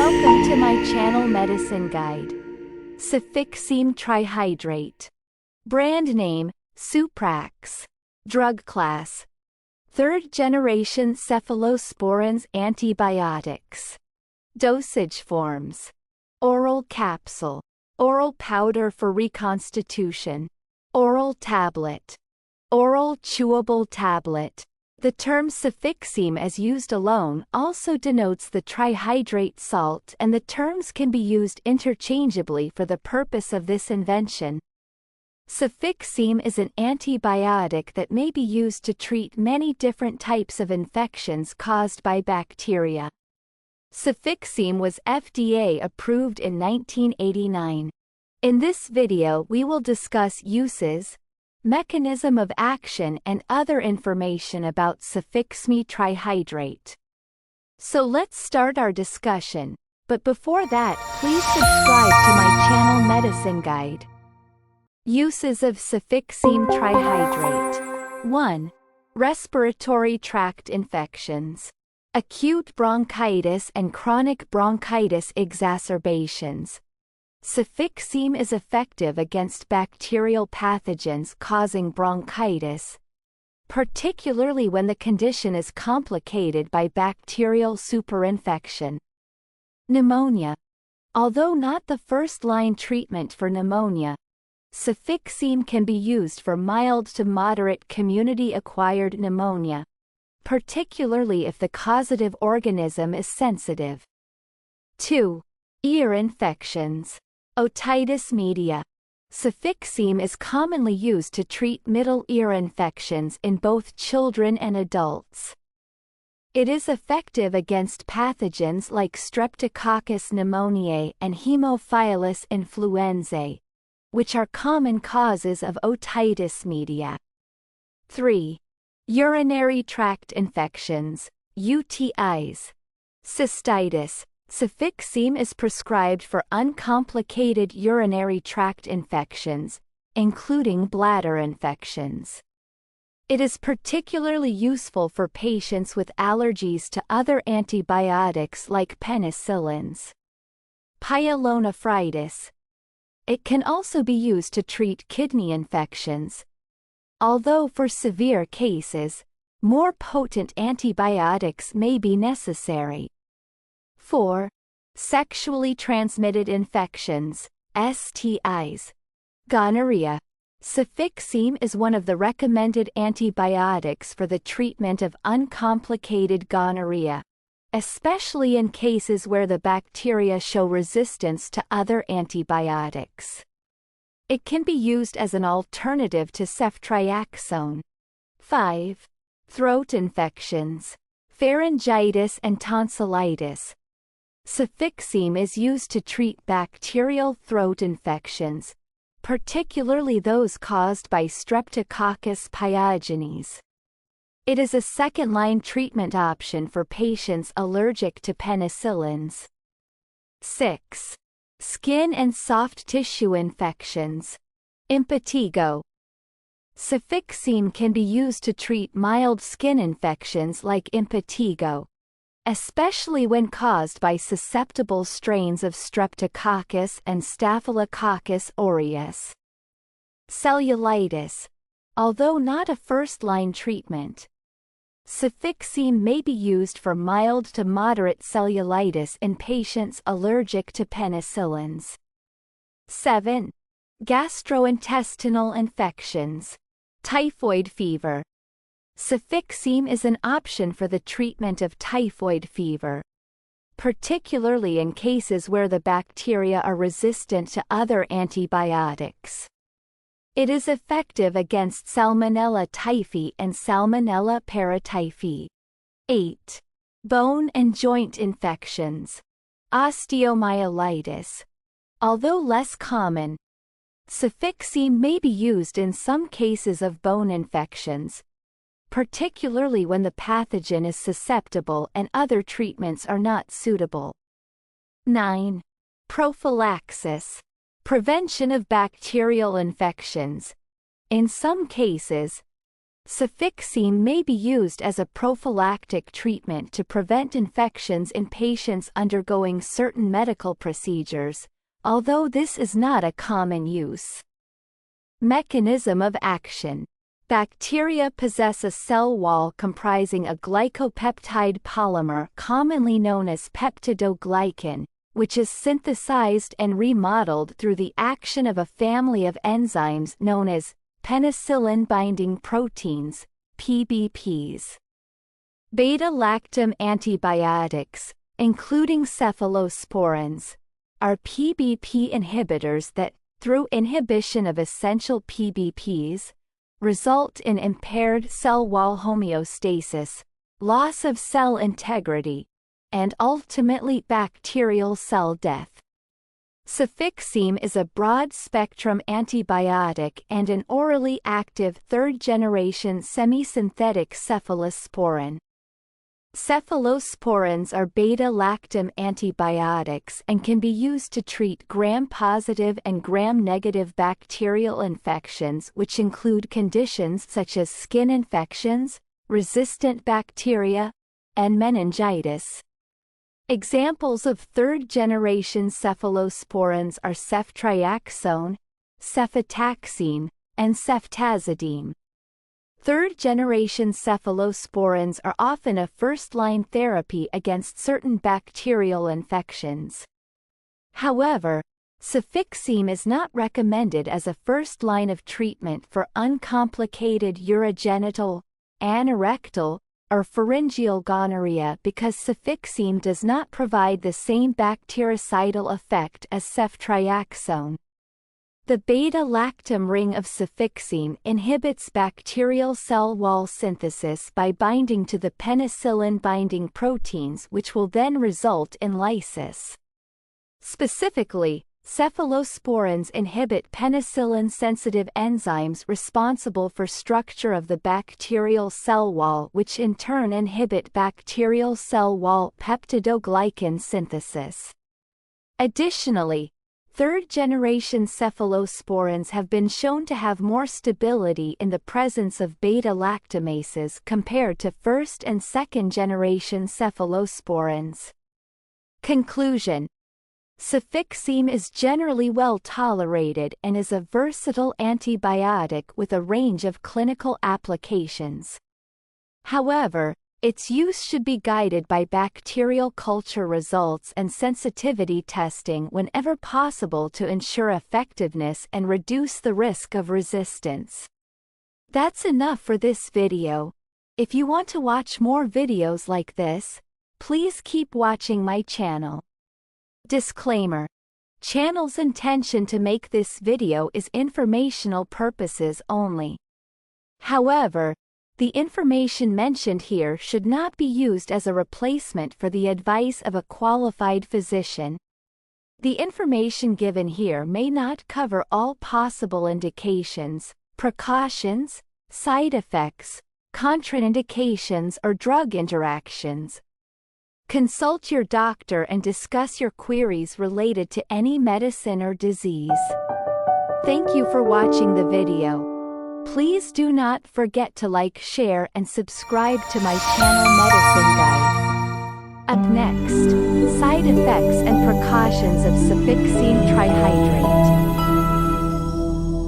Welcome to my channel Medicine Guide. Cefixime Trihydrate. Brand name, Suprax. Drug class, 3rd generation cephalosporins antibiotics. Dosage forms: oral capsule, oral powder for reconstitution, oral tablet, oral chewable tablet. The term cefixime as used alone also denotes the trihydrate salt, and the terms can be used interchangeably for the purpose of this invention. Cefixime is an antibiotic that may be used to treat many different types of infections caused by bacteria. Cefixime was FDA approved in 1989. In this video we will discuss uses, mechanism of action and other information about Cefixime Trihydrate. So let's start our discussion, but before that please subscribe to my channel Medicine Guide. Uses of Cefixime Trihydrate. 1. Respiratory tract infections. Acute bronchitis and chronic bronchitis exacerbations. Cefixime is effective against bacterial pathogens causing bronchitis, particularly when the condition is complicated by bacterial superinfection. Pneumonia. Although not the first-line treatment for pneumonia, Cefixime can be used for mild to moderate community-acquired pneumonia, particularly if the causative organism is sensitive. 2. Ear infections. Otitis Media. Cefixime is commonly used to treat middle ear infections in both children and adults. It is effective against pathogens like Streptococcus pneumoniae and Haemophilus influenzae, which are common causes of otitis media. 3. Urinary tract infections, UTIs. Cystitis. Cefixime is prescribed for uncomplicated urinary tract infections, including bladder infections. It is particularly useful for patients with allergies to other antibiotics like penicillins. Pyelonephritis. It can also be used to treat kidney infections, although for severe cases, more potent antibiotics may be necessary. 4. Sexually transmitted infections, STIs. Gonorrhea. Cefixime is one of the recommended antibiotics for the treatment of uncomplicated gonorrhea, especially in cases where the bacteria show resistance to other antibiotics. It can be used as an alternative to ceftriaxone. 5. Throat infections, pharyngitis and tonsillitis. Cefixime is used to treat bacterial throat infections, particularly those caused by Streptococcus pyogenes. It is a second-line treatment option for patients allergic to penicillins. 6. Skin and soft tissue infections, impetigo. Cefixime can be used to treat mild skin infections like impetigo, especially when caused by susceptible strains of Streptococcus and Staphylococcus aureus. Cellulitis. Although not a first-line treatment, Cefixime may be used for mild to moderate cellulitis in patients allergic to penicillins. 7. Gastrointestinal infections, typhoid fever. Cefixime is an option for the treatment of typhoid fever, particularly in cases where the bacteria are resistant to other antibiotics. It is effective against Salmonella typhi and Salmonella paratyphi. 8. Bone and joint infections, osteomyelitis. Although less common, Cefixime may be used in some cases of bone infections, particularly when the pathogen is susceptible and other treatments are not suitable. 9. Prophylaxis, prevention of bacterial infections. In some cases, Cefixime may be used as a prophylactic treatment to prevent infections in patients undergoing certain medical procedures, although this is not a common use. Mechanism of action. Bacteria possess a cell wall comprising a glycopeptide polymer commonly known as peptidoglycan, which is synthesized and remodeled through the action of a family of enzymes known as penicillin-binding proteins, PBPs. Beta-lactam antibiotics, including cephalosporins, are PBP inhibitors that, through inhibition of essential PBPs, result in impaired cell wall homeostasis, loss of cell integrity, and ultimately bacterial cell death. Cefixime is a broad-spectrum antibiotic and an orally active third-generation semisynthetic cephalosporin. Cephalosporins are beta-lactam antibiotics and can be used to treat gram-positive and gram-negative bacterial infections, which include conditions such as skin infections, resistant bacteria, and meningitis. Examples of third-generation cephalosporins are ceftriaxone, cefotaxime, and ceftazidime. Third-generation cephalosporins are often a first-line therapy against certain bacterial infections. However, cefixime is not recommended as a first line of treatment for uncomplicated urogenital, anorectal, or pharyngeal gonorrhea because cefixime does not provide the same bactericidal effect as ceftriaxone. The beta-lactam ring of cefixime inhibits bacterial cell wall synthesis by binding to the penicillin-binding proteins, which will then result in lysis. Specifically, cephalosporins inhibit penicillin-sensitive enzymes responsible for structure of the bacterial cell wall, which in turn inhibit bacterial cell wall peptidoglycan synthesis. Additionally, third-generation cephalosporins have been shown to have more stability in the presence of beta-lactamases compared to first- and second-generation cephalosporins. Conclusion. Cefixime is generally well tolerated and is a versatile antibiotic with a range of clinical applications. However, its use should be guided by bacterial culture results and sensitivity testing whenever possible to ensure effectiveness and reduce the risk of resistance. That's enough for this video. If you want to watch more videos like this, please keep watching my channel. Disclaimer. Channel's intention to make this video is informational purposes only. However, the information mentioned here should not be used as a replacement for the advice of a qualified physician. The information given here may not cover all possible indications, precautions, side effects, contraindications, or drug interactions. Consult your doctor and discuss your queries related to any medicine or disease. Thank you for watching the video. Please do not forget to like, share, and subscribe to my channel Medicine Guide. Up next, side effects and precautions of cefixime trihydrate.